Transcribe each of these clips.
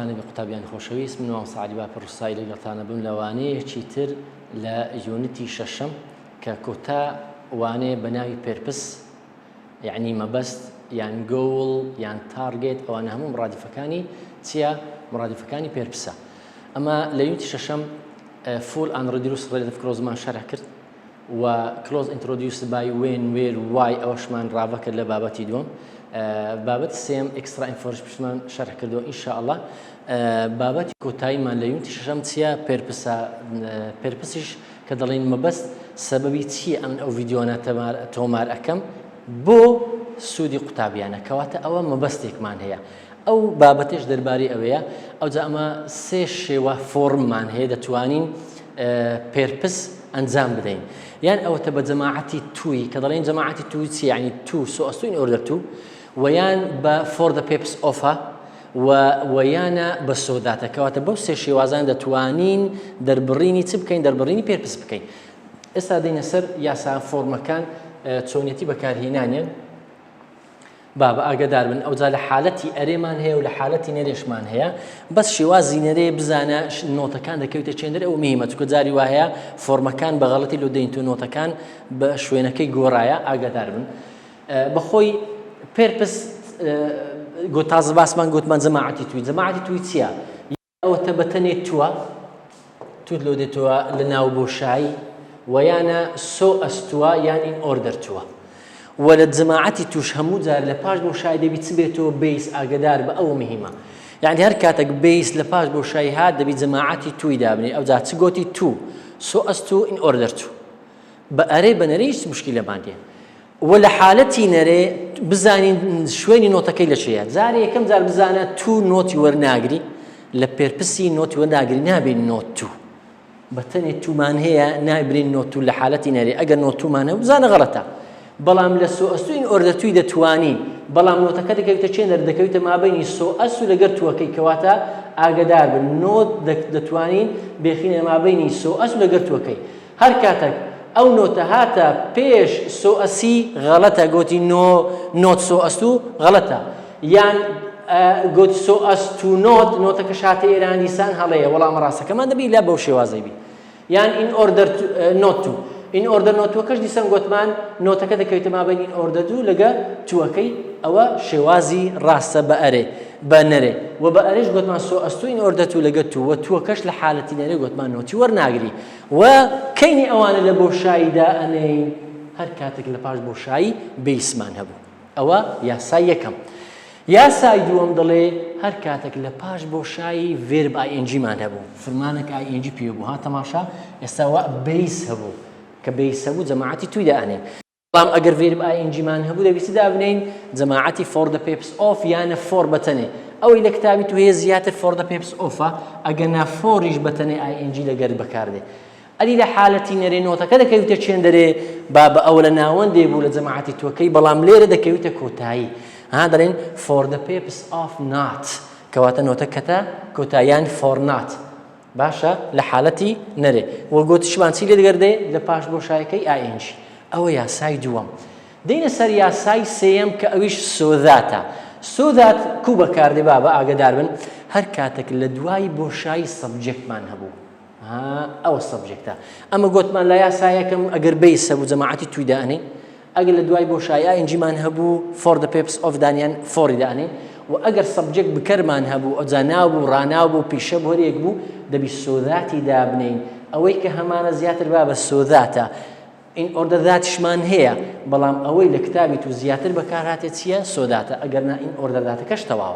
أنا بقطابيان خوشويس من وصعد باب الرسائل لقطانا بن لواني تشيتر لا يونيتي ششم ككوتا واني بناوي بيربس يعني ما بس يعني جول يعني تارجت أو أنا هم مرادفكاني تيا مرادفكاني بيربسا أما لا يونيتي ششم فول أن ريديوس ريلاتيف كلوز ما شرح كرت وكلوز انتروديوس باي وين وير واي أوشمان رافك لبابتي دون بابت سيم اكسترا انفورميشن شرح كردو ان شاء الله بابت كوتاي مان ليون تشمتيا بيربسش كدلين ما بس سببي تي ان او فيديونا تومار اكم بو سودي قطابيانا كواتا او ما بس تيك مان هي او بابتش درباري اويا او زعما سيش و فورم مان هي دتوانين بيربس انزام بدين يعني او تبع جماعتي توي كدلين جماعتي توي يعني تو سو استو ان اوردر تو ويان فور ذا بيبس اوفا ويانا بسوداتا كواتا بوسي شوازان دتوانين دربريني تبكين دربريني بيربس بكين استادين سر ياسا فورمكان تسونيتي بكارهينانيا بابا اقدار من اوزا لحالتي اريمان هي ولحالتي نريشمان هي بس شوازي نري بزانا نوتا كان دكيوتا تشندر او مهمه تكزاري وهي فورمكان بغلطي لو دينتو نوتا كان بشوينكي غورايا اقدار من بخوي بيربس قلت هذا بس ما قلت من جماعتي تويت سيا أو تبتني توا تدلو دي توا لناو بوشاي ويانا سو استوا يعني اوردر توا ولد جماعتي توش همو زار لباش بوشاي دي بيتسبيتو بيس اقدار بأو مهمة يعني هر كاتك بيس لباش بوشاي هاد دبي جماعتي توي دابني او ذات سقوتي تو سو استو ان اوردر تو بأري بنريش مشكلة بانديه ولا حالتي نري بزانين شويني نوتا كي لشيء زاري كم زار بزانا تو نوتي ورناغري لبيربسي نوتي ورناغري نابي نوت تو بتني تو مان هي نابرين نوت تو لحالتي نري اجر نوت تو مان بزانا غلطه بلام لسو استوين اوردر تو دتوانين بلام نوتا كدي كيتا تشينر دكيتا ما بين سو اسو لغرتو كي كواتا اغدار بالنوت دتوانين بخين ما بين سو اسو لغرتو كي حركاتك او نوتا هاتا بيش سو اسي غلطه قوتي نوت سو استو غلطه يعني قوتي سو استو نوتا كشاتي ايران لسان هليه ولا مراسه كمان دبي لا بوشي وازيبي يعني ان اوردر نوت تو ان اوردر نوت وكش ديسان قوتمان نوتا كذا كيت ما بين ان اوردر دو لقى توكي او شوازي راسه بأري بنري وبأريش قوتمان سو استو ان اوردر تو لقى تو وتوكش لحالتي نري قوتمان نوتي ورناغري وكيني اوان لبوشاي دا اني هر كاتك لباش بوشاي بيسمان هبو او ياساي كم ياساي دوم دلي هر كاتك لباش بوشاي فيرب اي ان جي مان هبو فرمانك اي ان جي بي بو ها تماشا يساوا بيس هبو كبيس هبو جماعتي توي دا اني طام اگر فيرب اي ان جي مان هبو دا بيسدا بنين جماعتي فور ذا بيبس اوف يعني فور بتني او الى كتابي تو هي زياده فور ذا بيبس اوفا اجنا فورج بتني اي ان جي لغير بكاردي أدي لحالتي نري نوتا كذا كيوتا تشندري بابا أولا ناون دي بولا جماعتي توكي بلام ليرة دا كيوتا كوتاي هذا لين for the purpose of not كواتا نوتا كتا كوتايان for not باشا لحالتي نري وقلت شبان سيلي دقردي لباش بوشايكي اي انجي أو يا ساي دوام دين سر يا ساي سيم كأويش سوذاتا سوذات كوبا كاردي بابا أقدار من هركاتك لدواي بوشاي subject مان هبو او السبجكتا اما قلت من لا ياسايكم اگر بيس ابو جماعتي توي داني اقل دواي بوشايا انجي مان هبو فور ذا بيبس اوف دانيان فور داني واگر سبجكت بكرمان هبو ازاناو راناو بيشبو ريكبو دبي سوذاتي دابنين اويك همان زياتر باب السوذاتا ان اوردر ذاتش مان هي بلام اوي لكتابي تو زياتر بكاراتيا سوذاتا اگرنا ان اوردر ذات كشتواوا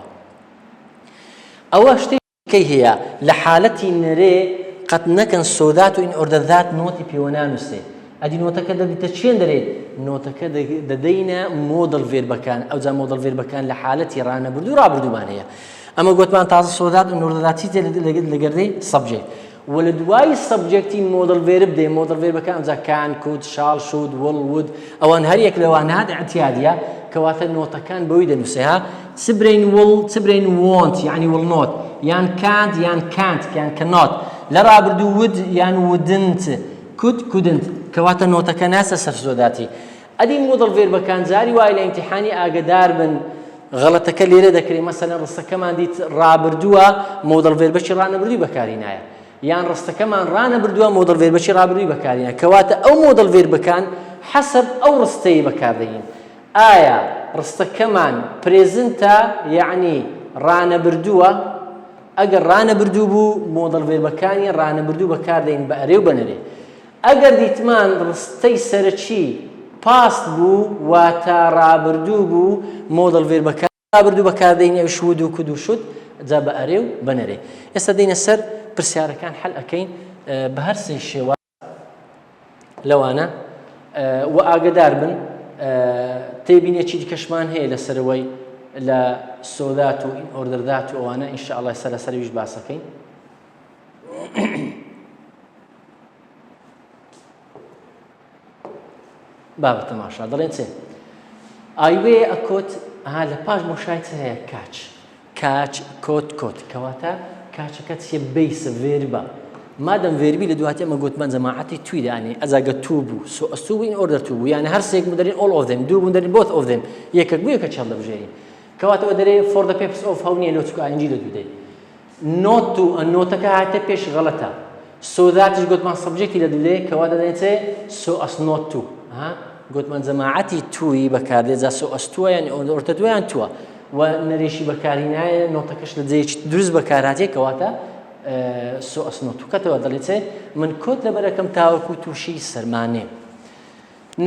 اواشتي كي هي لحالتي نري قد نكن سودات إن أورد ذات نوتي بيونانوسي أدي نوتا كذا بتشين دري نوتا كذا ددينا موديل فيربكان أو زي موديل فيربكان لحالتي رانا بردو رابردو مانية أما قلت ما تاز سودات إن أورد ذات تيجي لقردي subject ولدواي subjectي موديل فيرب دي موديل فيربكان زي كان كود شال شود وود أو أن هريك لو أن هذا اعتيادية كواثر نوتا كان بويدا نفسها سبرين وونت يعني will not يعني can't يعني can't يعني cannot لرا بردو would يعني wouldn't couldn't كواتا نوتا كناسة سفزوداتي أدي موديل فيرب كان زاري وايل امتحاني أقدار من غەڵەتەکە لێرە دەکرێت مەسەلەن ڕستەکەمان دیت ڕابردووە مۆدڵ ڤێربەچی ڕانەبردووی بەکارهێنایە یان ڕستەکەمان ڕانەبردووە مۆدڵ ڤێربەچی ڕابردووی بەکارهێنایە کەواتە ئەو مۆدڵ ڤێربەکان حەسەب ئەو ڕستەی بەکاردەهێن ئایا ڕستەکەمان پرێزنتە یعنی ڕانەبردووە ئەگەر ڕانەبردوو بوو مۆدڵ ڤێربەکانی ڕانەبردوو بەکاردەهێن بە ئەرێ و بەنەرێ ئەگەر دیتمان ڕستەی سەرەکی پاست بوو واتە ڕابردوو بوو مۆدڵ ڤێربەکان ڕابردوو بەکاردەهێن ئەو شود و کود و شود جا بە ئەرێ و بەنەرێ ئێستا دێنە سەر پرسیارەکان حەل ئەەکەین بە هەر سێ شێوە لەوانە و ئاگدار بن تێبینێکی دیکەشمان هەیە لەسەرەوەی لە سۆدات و ئۆردەردات و ئەوانە ئینشاءڵڵا سەرەسەرویش باسەکەین بابە تەماشا دەڵێن چێ ئایوێ ئەکۆت لە پاش مۆشایت هەیە کاچ کۆت کەواتە کاچەکە چیە بیسە ڤێربە مادەم ڤێربی لە دواتێ ئەمە گوتمان جەماعەتی توی دانێ ئەزاگە تو بوو سۆ ئەستوو بوو ئین ئۆردەر تو بوو یانە هەر سێک بدەرین all of them دوو بوون دەرین both of them یەکێک بوو یەکە چەند دەبژێرین کەواتەوە دەرێ for the purpose of هەونیە لۆ چکە ئاینجی لە دوو دەی نۆت و نۆتەکە هاتە پێش غەڵەتە سۆ ذاتش گوتمان سەبجێکتی لە دوو دەی کەواتە دەڵێنچێ سۆ ئەس نۆت تو گوتمان جەماعەتی توی بەکاردێ جا سۆ ئەستووە یان ئۆردە دویان تووە و نەرێشی بەکارهێنایە نۆتەکەش لە جێیەکی دروست بەکارهاتێ کەواتە سۆ ئەسنۆتوکەتەوە دەڵێتێ من کۆت لەبەرەکەم تاوەکو تووشی سەرمانێ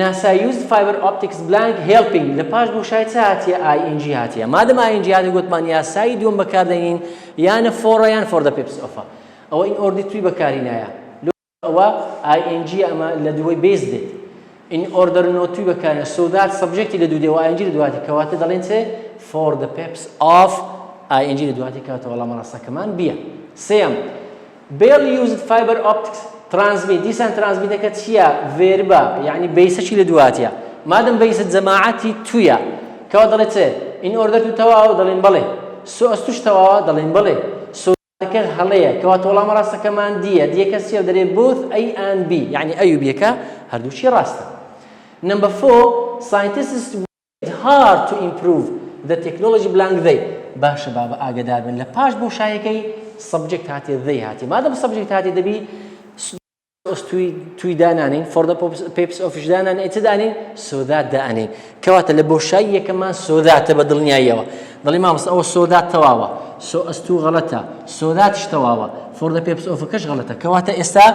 NASA used fiber optics blank helping لە پاش بۆشای چ هاتیە ING هاتیە مادەم ING هاتیە گوتمان یاسایی دووەم بەکاردێنین یانە فۆڕە یان for the purpose of ئەوە ئین ئۆردی توی بەکارهێنایە ئەوە ING ئەمە لە دووەی بێز دێت in order نۆتوی بەکارێنە سۆدات سەبجێکتی لە دوو دێ و ING لە دوواتی کەواتە دەڵێن چێ for the purpose of ING لە دوواتی کەواتە وەڵامە ڕاستەکەمان بیە سێم Bell used fiber optics transmit دیسان ترانسمیتەکە چییە ڤێربە یعنی بیسەکی لە دواتیە مادەم بیسە جەماعەتی تویە کەوا دەڵێت چێ in order تو تەواوە دەڵێن بەڵێ سۆ ئەستوش تەواوە دەڵێن بەڵێ سۆداتەکە هەڵەیە کەواتە وەڵامە ڕاستەکەمان دیەکە چیە دەرێ both A and B یعنی ئەی و بیەکە هەردووچی ڕاستە Number 4 scientists worked hard to improve the technology blank they باشە بابە ئاگدار بن لە پاش بۆشایەکەی سەبجێکت هاتێ they هاتی مادەم سەبجێکت هاتی دەبی توی دانانین for the purpose of دانانین چ دانین سۆدات دانین کەواتە لە بۆشایی یەکەمان سۆداتە بە دڵنیاییەوە دڵی مامۆستا ئەوە سۆدات تەواوە سۆ ئەستوو غەڵەتە سۆداتش تەواوە for the purpose of کەش غەڵەتە کەواتە ئێستا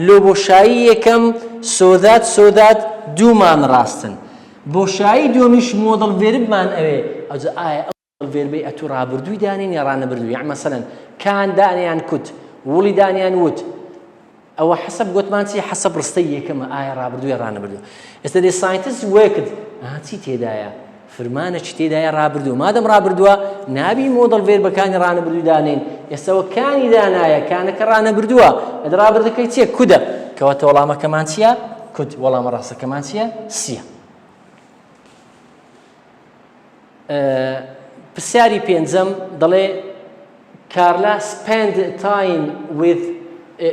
لە بۆشایی یەکەم سۆدات دوومان ڕاستن بۆشایی دووەمیش مۆدڵ ڤێربمان ئەوێ ئەوجا ئایا ئەو ڤێربەی ئەتوو ڕابردووی دانین یا ڕانەبردووی یعنی مەسەلەن کان دانیان کوت وڵی دانیان وت ئەوە حەسەب گوتمان چی حەسەب ڕستەی یەکەمە ئایا ڕابردووی ڕانەبردووە ئێستا دێ ساینتیست وێکت چی تێدایە فرمانە چی تێدایە ڕابردووە مادەم ڕابردووە نابی مۆدڵ ڤێربەکانی ڕانەبردووی دانین ئێستاەوە کانی دانایە کانەکە ڕانەبردووە ئەدە ڕابردەکەی چییە کودە کەواتە وەڵامەکەمان چییە کود وەڵامە ڕاستەکەمان چییە سیە پرسیاری پێنجەم دەڵێ کارلا spend time with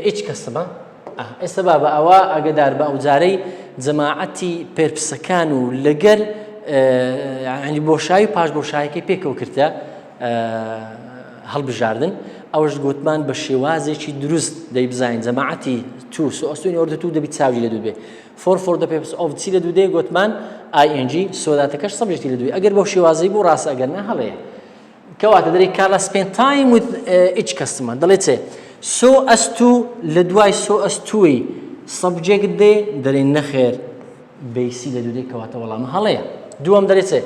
each customer ئێستا بابە ئەوە ئاگدار بە ئەوجارەی جەماعەتی پێرپسەکان و لەگەر ینی بۆشایی پاش بۆشایەکەی پێکەوە کردە هەڵبژاردن ئەوەش گوتمان بە شێوازێکی دروست دەیبزین جەماعەتی تو سۆ ئەستوی ئۆردە تو دەبی چاوی لە دوو بێ for the purpose of چی لە دوو دێ گوتمان ING سۆداتەکەش سەبجێکتی لە دووی ئەگەر بەو شێوازەی بوو ڕاستە ئەگەر نە هەڵەیە کەواتە دەرێ کارلا spend time with each customer دەڵێت چێ سۆ ئەستوو لە دوای سۆ ئەستووی سەبجێکت دێ دەڵێن نەخێر بیسی لە دوو دێ کەواتە وەڵامە هەڵەیە دووەم دەڵێت چێ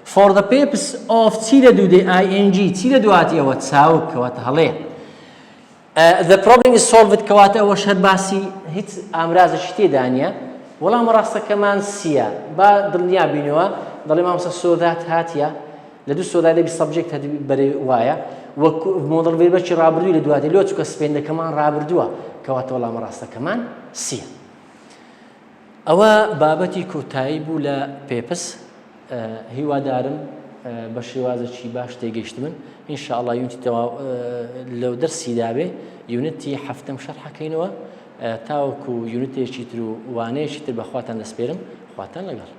for the purpose of چی لە دوو دێ ING چی لە دواتیەوە چاوک کەواتە هەڵەیە the problem is solved کەواتە ئەوەش هەر باسی هیچ ئامرازەشی تێدا نیە وەڵامە ڕاستەکەمان سیە با دڵنیا بینەوە دەڵێ مامۆستا سۆدات هاتیە لە دوو سۆدای دەبی سەبجێکت هەبی بەرێ وایە وەکو مۆدڵ ڤێربەچی ڕابردووی لە دواتێ لۆ چکە سپێندەکەمان ڕابردووە کەواتە وەڵامە ڕاستەکەمان سیە ئەوە بابەتی کۆتایی بوو لە پێپس هیوادارم بە شێوازێکی باش تێگەیشتمن ئینشاءڵڵا یونیتیەوە لەو دەرسی دابێ یونیتی هەفتەم شەرحەکەینەوە تاوەکو یونیتێکی تر و وانەیەکی تر بەخواتان دەسپێرم خواتان لەگەڵ